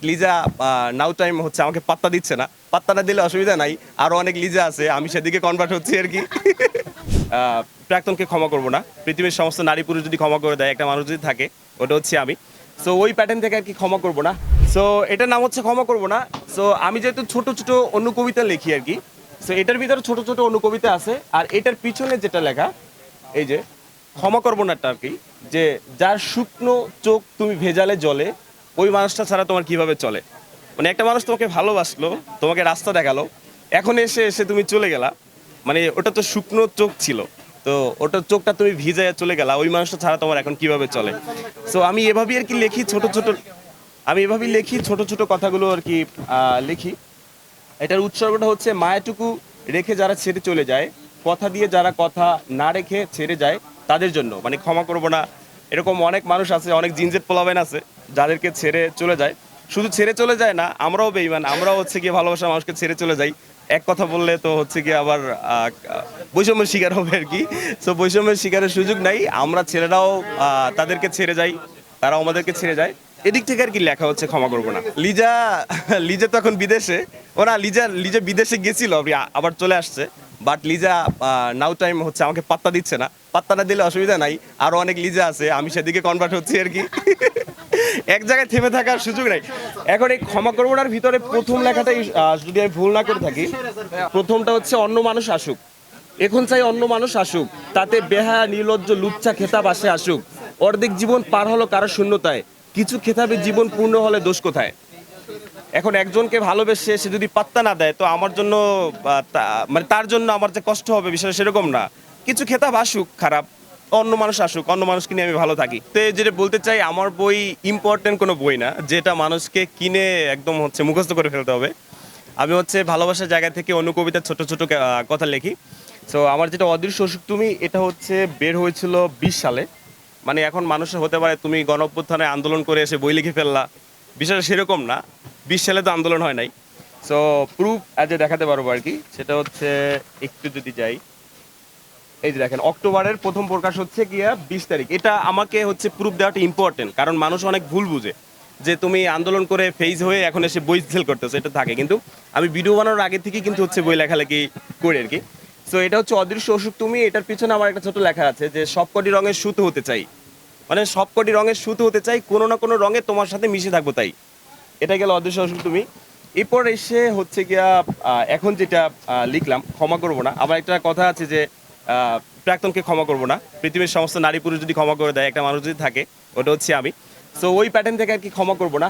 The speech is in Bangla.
লিজা নাও টাইম হচ্ছে আমাকে পাত্তা দিচ্ছে না। পাত্তা না দিলে অসুবিধা নাই, আরো অনেক লিজা আছে, আমি সেদিকে কনভার্ট হচ্ছি আর কি। প্রাক্তনকে ক্ষমা করব না। পৃথিবীর সমস্ত নারী পুরুষ যদি ক্ষমা করে দেয়, একটা মানুষ যদি থাকে, ওটা হচ্ছে আমি। সো ওই প্যাটার্ন থেকে আর কি ক্ষমা করব না। সো এটার নাম হচ্ছে ক্ষমা করব না। সো আমি যেহেতু ছোট ছোট অনুকবিতা লিখি আর কি, সো এটার ভিতরে ছোট ছোট অনুকবিতা আছে, আর এটার পিছনে যেটা লেখা, এই যে ক্ষমা করবো নাটা আর কি, যে যার শুকনো চোখ তুমি ভেজালে জলে, ওই মানুষটা ছাড়া তোমার কিভাবে চলে। মানে একটা মানুষ তোমাকে ভালোবাসলো, তোমাকে রাস্তা দেখালো, এখন এসে এসে তুমি চলে গেলা, মানে ওটা তো শুকনো চোখ ছিল, তো ওটার চোখটা তুমি ভিজায় চলে গেলা, ওই মানুষটা ছাড়া তোমার এখন কিভাবে চলে। সো আমি এভাবেই আর কি লিখি ছোট ছোট, আমি এভাবেই লিখি ছোট ছোট কথাগুলো আর কি লিখি। এটার উৎসর্গটা হচ্ছে মায়াটুকু রেখে যারা ছেড়ে চলে যায়, কথা দিয়ে যারা কথা না রেখে ছেড়ে যায় তাদের জন্য, মানে ক্ষমা করবো না। এরকম অনেক মানুষ আছে, অনেক জিনজেট পোলাবেন আছে যাদেরকে ছেড়ে চলে যায়। শুধু ছেড়ে চলে যায় না, আমরাও বেঈমান, আমরাও হচ্ছে গিয়ে ভালোবাসা মানুষকে ছেড়ে চলে যাই। এক কথা বললে তো হচ্ছে গিয়ে আবার বৈষম্যের শিকার হবে আর কি। সো বৈষম্যের শিকারের সুযোগ নাই, আমরা ছেলেরাও তাদেরকে ছেড়ে যাই, তারাও আমাদেরকে ছেড়ে যায়। এদিক থেকে আর কি লেখা হচ্ছে ক্ষমা করবো না। লিজা, লিজা তো এখন বিদেশে, ওরা লিজা লিজা বিদেশে গেছিল, আবার চলে আসছে। বাট লিজা নাও টাইম হচ্ছে আমাকে পাত্তা দিচ্ছে না। পাত্তা না দিলে অসুবিধা নাই, আরো অনেক লিজা আছে, আমি সেদিকে কনভার্ট হচ্ছি আর কি। এক জায়গায় থেমে থাকার সুযোগ নাই। এখন এই ক্ষমা করবোনার ভিতরে প্রথম লেখাটাই যদি আমি ভুল না করে থাকি, প্রথমটা হচ্ছে অন্য মানুষ আসুক, এখন চাই অন্য মানুষ আসুক, তাতে বেহায়া নির্লজ্জ লুচ্চা খেতাব আসে আসুক, অর্ধেক জীবন পার হলো কারো শূন্যতায়, কিছু খেতাবে জীবন পূর্ণ হলে দোষ কোথায়। এখন একজনকে ভালোবেসে সে যদি পাত্তা না দেয়, তো আমার জন্য মানে তার জন্য আমার যে কষ্ট হবে, বিষয়টা সেরকম না। কিছু খেতাব আসুক খারাপ, অন্য মানুষ আসুক, অন্য মানুষকে নিয়ে আমি ভালো থাকি। তো যেটা বলতে চাই, আমার বই ইম্পর্টেন্ট কোনো বই না যেটা মানুষকে কিনে একদম হচ্ছে মুখস্থ করে ফেলতে হবে। আমি হচ্ছে ভালোবাসার জায়গা থেকে অনুকবিতা ছোট ছোট কথা লিখি। সো আমার যেটা অদৃশ্য অসুখ তুমি, এটা হচ্ছে বের হয়েছিল 20 সালে। মানে এখন মানুষের হতে পারে তুমি গণ অভ্যুত্থানে আন্দোলন করে এসে বই লিখে ফেললা, বিষয়টা সেরকম না। 20 সালে তো আন্দোলন হয় নাই। সো প্রুফ অ্যাজ এ দেখাতে পারবো আর কি, সেটা হচ্ছে একটু যদি যাই, এই যে দেখেন অক্টোবরের প্রথম প্রকাশ হচ্ছে গিয়া 20 তারিখ। এটা আমাকে হচ্ছে প্রুফ দেওয়াটা ইম্পর্টেন্ট, কারণ মানুষ অনেক ভুল বুঝে যে তুমি আন্দোলন করে ফেজ হয়ে এখন এসে বই সেল করতেছো, এটা থাকে। কিন্তু আমি ভিডিও বানানোর আগে থেকে কিন্তু হচ্ছে বই লেখালেখি করি আর কি। সো এটা হচ্ছে অদৃশ্য অসুখ তুমি, এটার পিছনে আমার একটা ছোট লেখা আছে যে সবকটি রঙের সুতো হতে চাই, মানে সবকটি রঙের সুতো হতে চাই, কোনো না কোনো রঙে তোমার সাথে মিশে থাকবো তাই। এটা গেল অদৃশ্য অসুখ তুমি। এরপর এসে হচ্ছে গিয়া এখন যেটা লিখলাম ক্ষমা করবো না। আবার একটা কথা আছে যে আহ, প্রাক্তনকে ক্ষমা করবো না। পৃথিবীর সমস্ত নারী পুরুষ যদি ক্ষমা করে দেয়, একটা মানুষ যদি থাকে, ওটা হচ্ছে আমি। সো ওই প্যাটার্ন থেকে আর কি ক্ষমা করবো না।